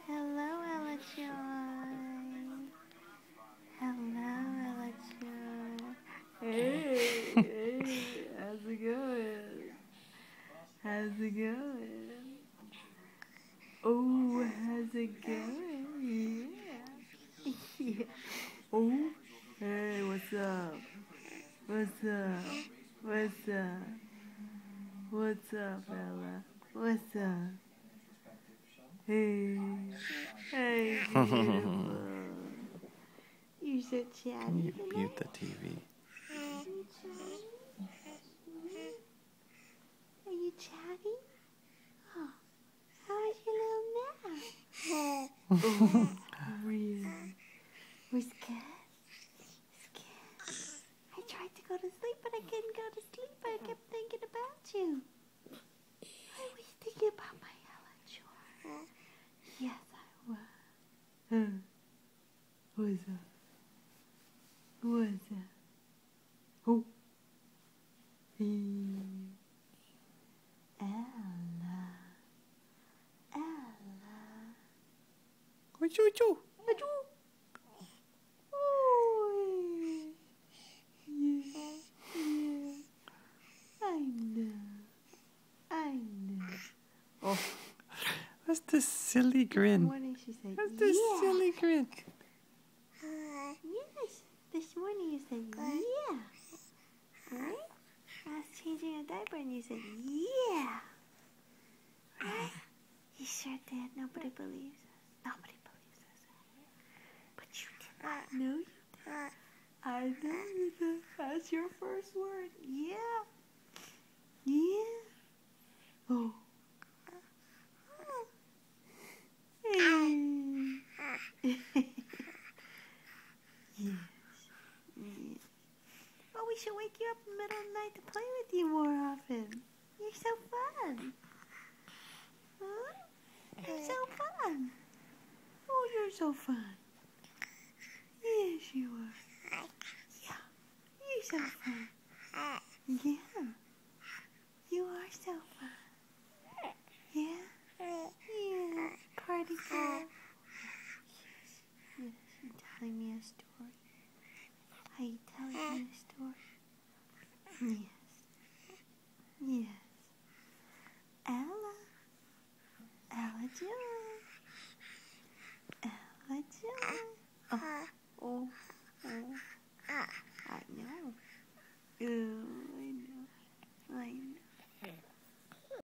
Hello, Ella Joy. Hello, Ella Joy. Hey, how's it going? How's it going? Oh, how's it going? Yeah. Yeah. Oh, hey, what's up? What's up? What's up? What's up, Ella? What's up? Hey, hey, beautiful. You're so chatty. You mute the TV. Are you chatty? Oh, how was your little nap? Oh, really? Was good? Was good? I tried to go to sleep, but I couldn't go to sleep. I kept thinking about you. I was thinking about my Ella Joy. Yes, I was. What's up? What's up? Oh. Ella. Ella. Achoo, achoo. Achoo. Oh. Yeah. Yeah. I know. I know. Oh. What's this silly grin? What did she say? What's this silly grin? Yes. This morning you said, yeah. Right? I was changing a diaper and you said, yeah. Right? You sure did. Nobody believes us. Nobody believes us. But you did not. No, you did. I know you did. That's your first word. Yeah. Yeah. Oh. Yes. Yes. Well, we should wake you up in the middle of the night to play with you more often. You're so fun. Huh? You're so fun. Oh, you're so fun. Yes, you are. Yeah. You're so fun. Yeah. You are so fun. Yeah? Yeah. Party girl. Yes. Yes. You're telling me a story. Are you telling me a story? Yes. Yes. Ella. Ella Joy.